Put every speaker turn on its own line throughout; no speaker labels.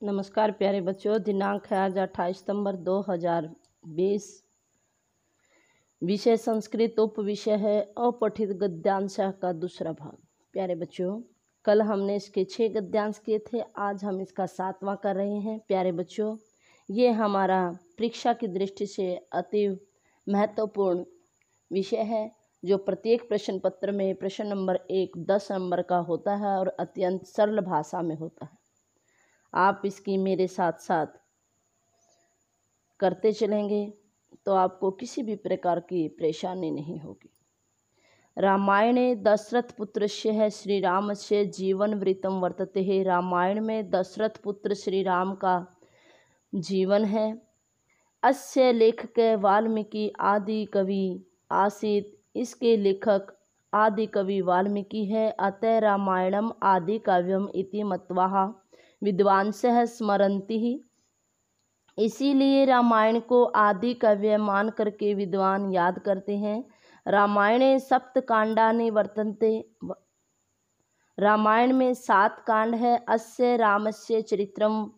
नमस्कार प्यारे बच्चों। दिनांक है आज 28 सितंबर 2020। विषय संस्कृत। उप विषय है अपठित गद्यांश का दूसरा भाग। प्यारे बच्चों, कल हमने इसके 6 गद्यांश किए थे, आज हम इसका 7वां कर रहे हैं। प्यारे बच्चों, ये हमारा परीक्षा की दृष्टि से अति महत्वपूर्ण विषय है, जो प्रत्येक प्रश्न पत्र में प्रश्न नंबर 1 10 नंबर का होता है और अत्यंत सरल भाषा में होता है। आप इसकी मेरे साथ साथ करते चलेंगे तो आपको किसी भी प्रकार की परेशानी नहीं होगी। रामायणे दशरथ पुत्रस्य है श्री राम से जीवन वृत्तम वर्तते है। रामायण में दशरथ पुत्र श्री राम का जीवन है। अस्य लेखक वाल्मीकि आदि कवि आसीत। इसके लेखक आदि कवि वाल्मीकि है। अतः रामायणम आदि काव्यम इति मत्वा विद्वांसः स्मरन्ति ही। इसीलिए रामायण को आदि काव्य मान करके विद्वान याद करते हैं। रामायणे सप्त कांडानि वर्तन्ते। रामायण में 7 कांड है। अस्य रामस्य चरित्रम।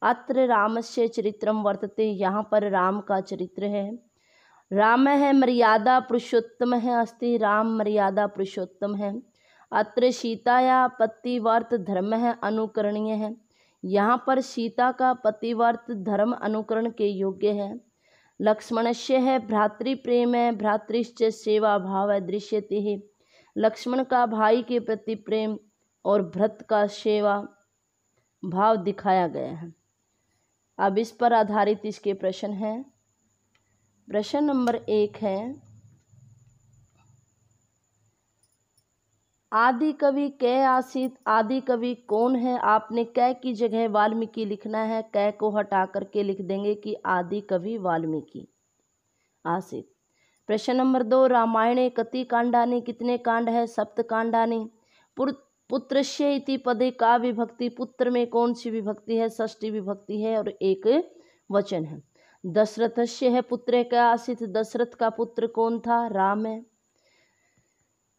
अत्र रामस्य चरित्रम वर्तते। यहाँ पर राम का चरित्र है। राम है मर्यादा पुरुषोत्तम है। अस्ति राम मर्यादा पुरुषोत्तम है। अत्र सीताया पतिव्रत धर्म है अनुकरणीय है। यहाँ पर सीता का पतिव्रत धर्म अनुकरण के योग्य है। लक्ष्मणस्य है भ्रातृप्रेम है। भ्रातृश्च सेवा भाव दृश्यते है। लक्ष्मण का भाई के प्रति प्रेम और भरत का सेवा भाव दिखाया गया है। अब इस पर आधारित इसके प्रश्न हैं। प्रश्न नंबर 1 है, आदि कवि कै आसीत। आदि कवि कौन है? आपने कै की जगह वाल्मीकि लिखना है। कै को हटा करके लिख देंगे कि आदि कवि वाल्मीकि आसीत। प्रश्न नंबर 2, रामायणे कति कांडानि। कितने कांड है? सप्त कांडानि। पुत्रस्य इति पदे का विभक्ति। पुत्र में कौन सी विभक्ति है? षष्ठी विभक्ति है और एक वचन है। दशरथस्य है पुत्र का आसीत। दशरथ का पुत्र कौन था? राम है।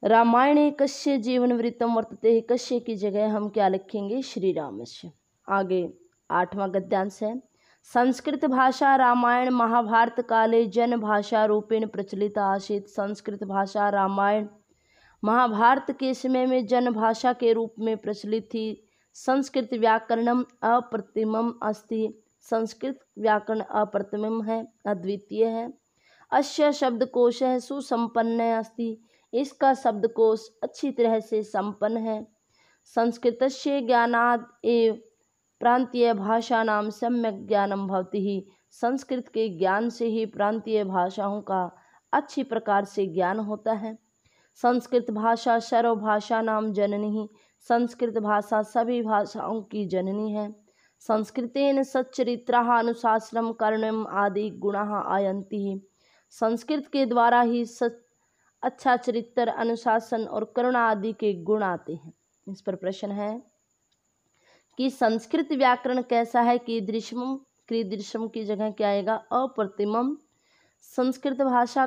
रामायणे कस्य जीवन वृत्तम वर्तते। कस्य की जगह हम क्या लिखेंगे? श्री रामस्य। आगे 8वां गद्यांश है, संस्कृत भाषा रामायण महाभारत काले जन भाषा रूपेण प्रचलित आसीत। संस्कृत भाषा रामायण महाभारत के समय में जन भाषा के रूप में प्रचलित थी। संस्कृत व्याकरणम अप्रतिमम अस्ति। संस्कृत व्याकरण अप्रतिमम है, अद्वितीय है। अस्य शब्दकोश है सुसंपन्न अस्ति। इसका शब्दकोश अच्छी तरह से संपन्न है। संस्कृतस्य ज्ञानाद एव प्रांतीय भाषानां सम्यक ज्ञानम भवति ही। संस्कृत के ज्ञान से ही प्रांतीय भाषाओं का अच्छी प्रकार से ज्ञान होता है। संस्कृत भाषा सर्वभाषानां जननी। संस्कृत भाषा सभी भाषाओं की जननी है। संस्कृतेन सच्चरित्राः अनुशासनम कर्णम आदि गुणाः आयन्ति। संस्कृत के द्वारा ही अच्छा चरित्र, अनुशासन और करुणा आदि के गुण आते हैं। इस पर प्रश्न है कि संस्कृत व्याकरण कैसा है? कीदृशम। कीदृशम की जगह क्या आएगा? अप्रतिमम। संस्कृत भाषा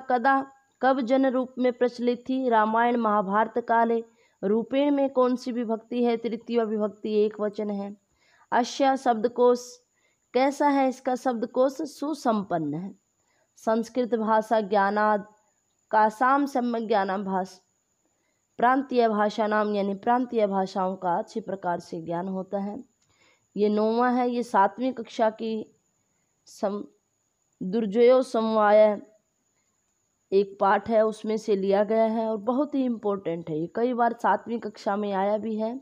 कब जन रूप में प्रचलित थी? रामायण महाभारत काले। रूपेण में कौन सी विभक्ति है? तृतीय विभक्ति, एक वचन है। अस्य शब्दकोश कैसा है? इसका शब्दकोश सुसंपन्न है। संस्कृत भाषा ज्ञानाद कासाम सम्यक ज्ञानम भाषा। प्रांतीय भाषा नाम यानी प्रांतीय भाषाओं का अच्छी प्रकार से ज्ञान होता है। ये 9वां है। ये 7वीं कक्षा की दुर्जयो समवाय एक पाठ है, उसमें से लिया गया है और बहुत ही इम्पोर्टेंट है। ये कई बार 7वीं कक्षा में आया भी है।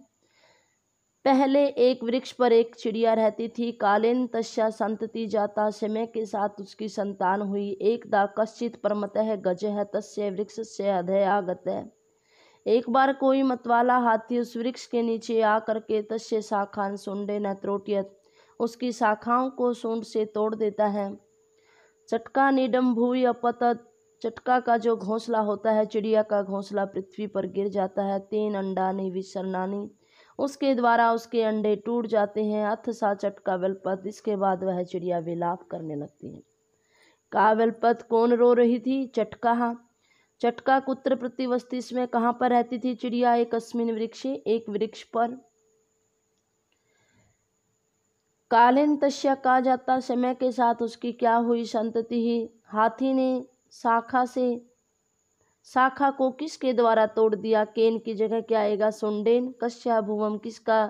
पहले एक वृक्ष पर एक चिड़िया रहती थी। कालेन तस्या संतति जाता। समय के साथ उसकी संतान हुई। एकदा कश्चित परमतः गजः तस्य वृक्षस्य अधः आगतः। एक बार कोई मतवाला हाथी उस वृक्ष के नीचे आकर के तस्य शाखान शुंडेन त्रोटयत्। उसकी शाखाओं को सूंड से तोड़ देता है। चटका निडम्भूय अपतत। चटका का जो घोंसला होता है, चिड़िया का घोंसला पृथ्वी पर गिर जाता है। 3 अंडानि विसर्णानि। उसके द्वारा उसके अंडे टूट जाते हैं। अथ सा चटका वेलपत। इसके बाद वह चिड़िया विलाप करने लगती है। का वेलपत, कौन रो रही थी? चटका। चटका कुत्र प्रतिवस्ति। इसमें कहाँ पर रहती थी चिड़िया? एक अस्मिन वृक्षे, एक वृक्ष पर। कालीन तस्या कहा जाता, समय के साथ उसकी क्या हुई संतति ही। हाथी ने शाखा को किसके द्वारा तोड़ दिया, केन की जगह क्या आएगा, सुंडेन। कस्या भुवम, किसका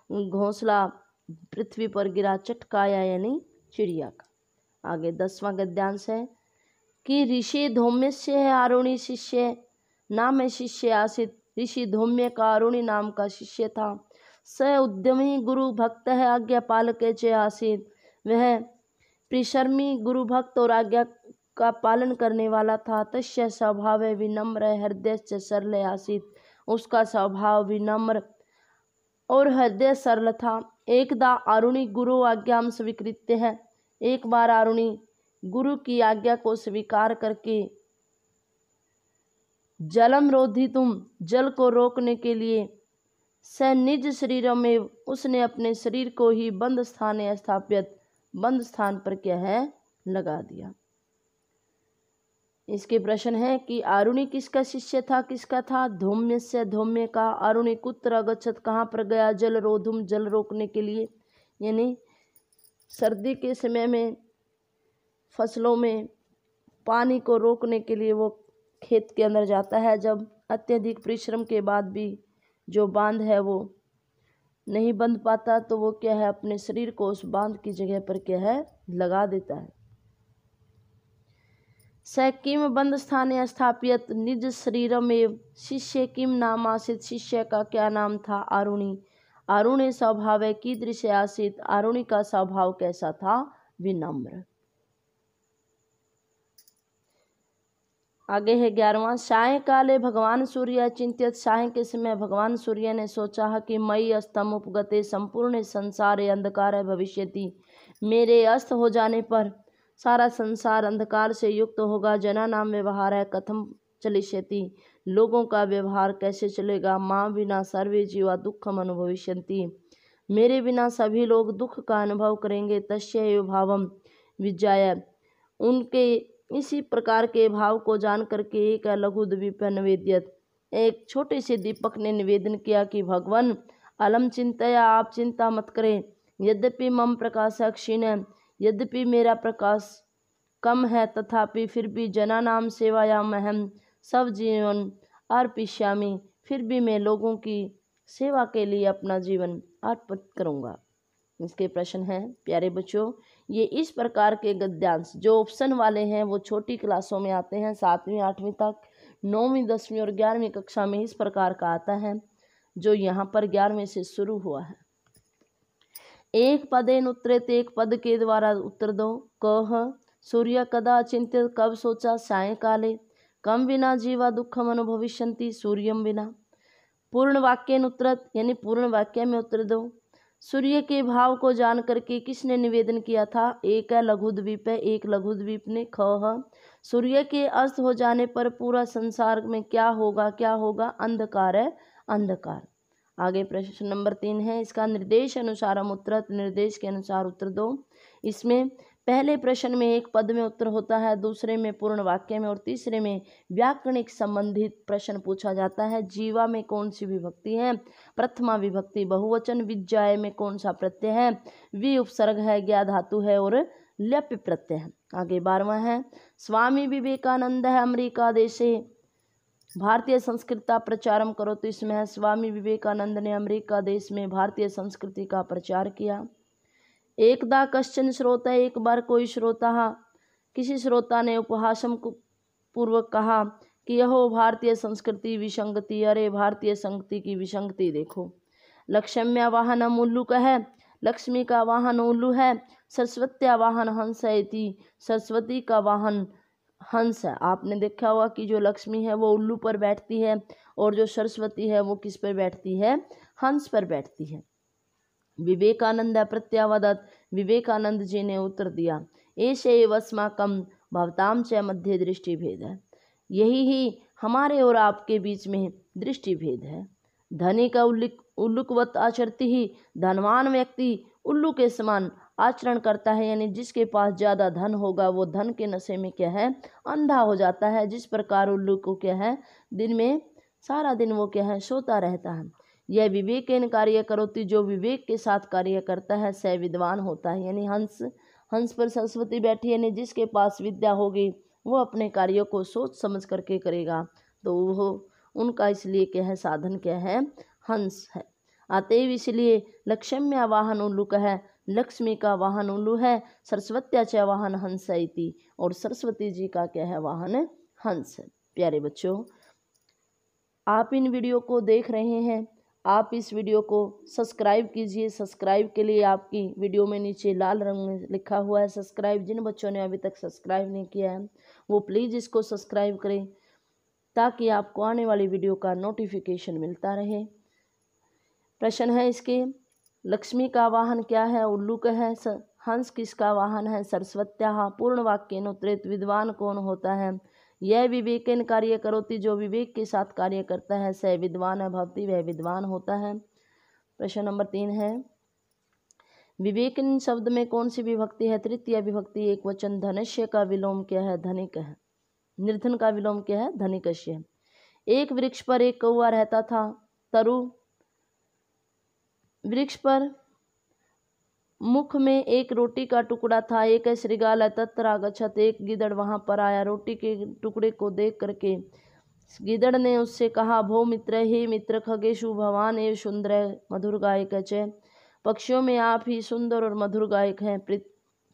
घोंसला पृथ्वी पर गिरा, चटकाया यानी चिड़िया का। आगे 10वां गद्यांश है कि ऋषि धौम्यस्य है आरुणि शिष्य, नाम है शिष्य आसित। ऋषि धौम्य का आरुणि नाम का शिष्य था। स उद्यमी गुरु भक्त है आज्ञा पालक च आसित, वह प्रिशर्मी गुरु भक्त और आज्ञा का पालन करने वाला था। तस्य स्वभाव विनम्र हृदय से सरल आसित, उसका स्वभाव विनम्र और हृदय सरल था। एकदा आरुणि गुरु आज्ञाम स्वीकृत्य है, एक बार आरुणि गुरु की आज्ञा को स्वीकार करके जलम रोधितुम, जल को रोकने के लिए, स निज शरीर में, उसने अपने शरीर को ही बंद स्थान स्थापित, बंद स्थान पर क्या है लगा दिया। इसके प्रश्न है कि आरुणि किसका शिष्य था, किसका था, धौम्य से, धौम्य का। आरुणि कुत्र अगच्छत, कहाँ पर गया, जल रोधुम, जल रोकने के लिए, यानी सर्दी के समय में फसलों में पानी को रोकने के लिए वो खेत के अंदर जाता है। जब अत्यधिक परिश्रम के बाद भी जो बांध है वो नहीं बंध पाता तो वो क्या है अपने शरीर को उस बांध की जगह पर क्या है लगा देता है। स किम बंद स्थाने स्थापित निज शरीर में, शिष्य किम नाम आसित, शिष्य का क्या नाम था, आरुणि। आरुणि स्वभाव है कीदृश आसित, आरुणि का स्वभाव कैसा था, विनम्र। आगे है 11वां, सायंकाले भगवान सूर्य चिंतित, साय के समय भगवान सूर्य ने सोचा कि मई अस्तम उपगते, संपूर्ण संसार अंधकार भविष्यति, मेरे अस्त हो जाने पर सारा संसार अंधकार से युक्त होगा। जना नाम व्यवहार है कथम चलिष्यति, लोगों का व्यवहार कैसे चलेगा। माँ बिना सर्वे जीवा दुखम अनुभविष्यन्ति, मेरे बिना सभी लोग दुख का अनुभव करेंगे। तस्य भावम विज्ञाय, उनके इसी प्रकार के भाव को जान करके एक लघु द्वीप निवेद्यत, एक छोटे से दीपक ने निवेदन किया कि भगवान अलम चिंतया, आप चिंता मत करें। यद्यपि मम प्रकाश क्षीण है, यद्यपि मेरा प्रकाश कम है, तथापि फिर भी जना नाम सेवायाम अहम सब जीवन अर्पिष्यामि, फिर भी मैं लोगों की सेवा के लिए अपना जीवन अर्पित करूँगा। इसके प्रश्न हैं प्यारे बच्चों, ये इस प्रकार के गद्यांश जो ऑप्शन वाले हैं वो छोटी क्लासों में आते हैं, 7वीं 8वीं तक, 9वीं 10वीं और 11वीं कक्षा में इस प्रकार का आता है, जो यहाँ पर 11वीं से शुरू हुआ है। एक पदेन उत्तरेत, एक पद के द्वारा उत्तर दो। कह सूर्य कदा चिंतित, कब सोचा, सायंकाले। कम विना जीवा दुखम अनुभविष्यन्ति, सूर्यम बिना। पूर्ण वाक्यन उत्तरत, यानी पूर्ण वाक्य में उत्तर दो। सूर्य के भाव को जान करके किसने निवेदन किया था, एक है लघु द्वीप है, एक लघु द्वीप ने। ख सूर्य के अस्त हो जाने पर पूरा संसार में क्या होगा, क्या होगा, अंधकार है, अंधकार। आगे प्रश्न नंबर 3 है, इसका निर्देश अनुसार हम उत्तर, निर्देश के अनुसार उत्तर दो। इसमें पहले प्रश्न में एक पद में उत्तर होता है, दूसरे में पूर्ण वाक्य में और तीसरे में व्याकरणिक संबंधित प्रश्न पूछा जाता है। जीवा में कौन सी विभक्ति है, प्रथमा विभक्ति बहुवचन। विज्ञाय में कौन सा प्रत्यय है, वि उपसर्ग है, ज्ञा धातु है और ल्यप प्रत्यय है। आगे 12वां है, स्वामी विवेकानंद है अमेरिका देशे भारतीय संस्कृति प्रचारम करो। तो इसमें है स्वामी विवेकानंद ने अमेरिका देश में भारतीय संस्कृति का प्रचार किया। एकदा कश्चन श्रोता, एक बार कोई श्रोता, किसी श्रोता ने उपहासम पूर्वक कहा कि यहो भारतीय संस्कृति विसंगति, अरे भारतीय संस्कृति की विसंगति देखो। लक्ष्म्या वाहनम उल्लूक है, लक्ष्मी का वाहन उल्लू है। सरस्वत्या वाहन हंस है इति, सरस्वती का वाहन हंस है। आपने देखा होगा कि जो लक्ष्मी है वो उल्लू पर बैठती है और जो सरस्वती है वो किस पर बैठती है, हंस पर बैठती है। विवेकानंद प्रत्यावदत, विवेकानंद जी ने उत्तर दिया, ऐसे अस्माकं भवतां च मध्य दृष्टि भेद है, यही ही हमारे और आपके बीच में दृष्टि भेद है। धनी का उल्लुकवत आचरती ही, धनवान व्यक्ति उल्लू के समान आचरण करता है, यानी जिसके पास ज़्यादा धन होगा वो धन के नशे में क्या है, अंधा हो जाता है। जिस प्रकार उल्लू को क्या है दिन में सारा दिन वो क्या है सोता रहता है। यह विवेकेन कार्य करोति, जो विवेक के साथ कार्य करता है, स विद्वान होता है। यानी हंस पर सरस्वती बैठी, यानी जिसके पास विद्या होगी वो अपने कार्यों को सोच समझ करके करेगा, तो वो उनका इसलिए क्या है, साधन क्या है, हंस है। अतएव इसलिए लक्ष्म्या वाहन उल्लू है, लक्ष्मी का वाहन उल्लू है, सरस्वत्याचा वाहन हंस है इति, और सरस्वती जी का क्या है, वाहन हंस है। प्यारे बच्चों, आप इन वीडियो को देख रहे हैं, आप इस वीडियो को सब्सक्राइब कीजिए। सब्सक्राइब के लिए आपकी वीडियो में नीचे लाल रंग में लिखा हुआ है सब्सक्राइब। जिन बच्चों ने अभी तक सब्सक्राइब नहीं किया है वो प्लीज़ इसको सब्सक्राइब करें, ताकि आपको आने वाली वीडियो का नोटिफिकेशन मिलता रहे। प्रश्न है इसके, लक्ष्मी का वाहन क्या है, उल्लू का है। हंस किसका वाहन है, सरस्वत्याः। पूर्ण वाक्येन उत्तरेत, विद्वान कौन होता है, यह विवेकेन कार्य करोति, जो विवेक के साथ कार्य करता है, स विद्वान भवति, वह विद्वान होता है। प्रश्न नंबर 3 है, विवेकिन शब्द में कौन सी विभक्ति है, तृतीय विभक्ति, एक वचन। धनस्य का विलोम क्या है, धनिक है। निर्धन का विलोम क्या है, धनिकस्य। एक वृक्ष पर एक कौवा रहता था। तरु, वृक्ष पर मुख में एक रोटी का टुकड़ा था। एक श्रृगाल तत्र आगच्छत, एक गिदड़ वहां पर आया। रोटी के टुकड़े को देख करके गिदड़ ने उससे कहा, भो मित्र, हे मित्र, खगेशु भवान एव सुंदर मधुर गायक च, पक्षियों में आप ही सुंदर और मधुर गायक हैं।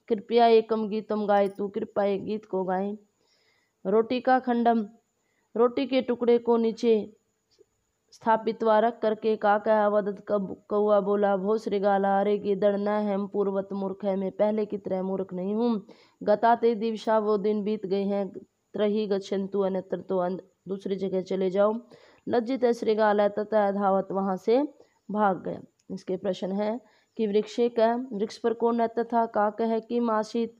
कृपया एकम गीतम गाय, तू कृपया एक गीत को गाएं। रोटी का खंडम, रोटी के टुकड़े को नीचे स्थापित्वा रख करके काका वदत, कौआ बोला, भो श्रृगाला, अरे गिदड़, न हम पूर्वत मूर्ख है, मैं पहले की तरह मूर्ख नहीं हूँ। गताते दिवसा, वो दिन बीत गए हैं। त्रही गच्छन्तु अन्यत्र, तो दूसरी जगह चले जाओ। लज्जित श्रृगाल तथा धावत, वहाँ से भाग गया। इसके प्रश्न है कि वृक्ष पर कौन रहता था, काक है कि मासित,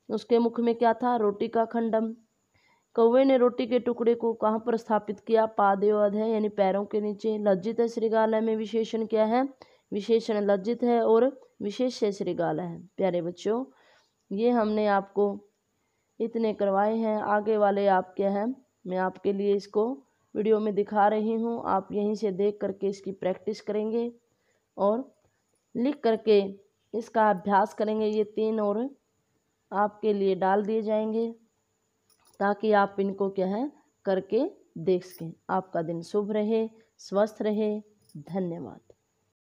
उसके मुख में क्या था, रोटी का खंडम। कौवे ने रोटी के टुकड़े को कहाँ पर स्थापित किया, पादेवध है, यानी पैरों के नीचे। लज्जित है श्रृगाल में विशेषण क्या है, विशेषण लज्जित है और विशेष श्रृगाल है। प्यारे बच्चों, ये हमने आपको इतने करवाए हैं। आगे वाले आप क्या है, मैं आपके लिए इसको वीडियो में दिखा रही हूँ, आप यहीं से देख करके इसकी प्रैक्टिस करेंगे और लिख करके इसका अभ्यास करेंगे। ये 3 और आपके लिए डाल दिए जाएंगे, ताकि आप इनको क्या है, करके देख सकें। आपका दिन शुभ रहे, स्वस्थ रहे। धन्यवाद।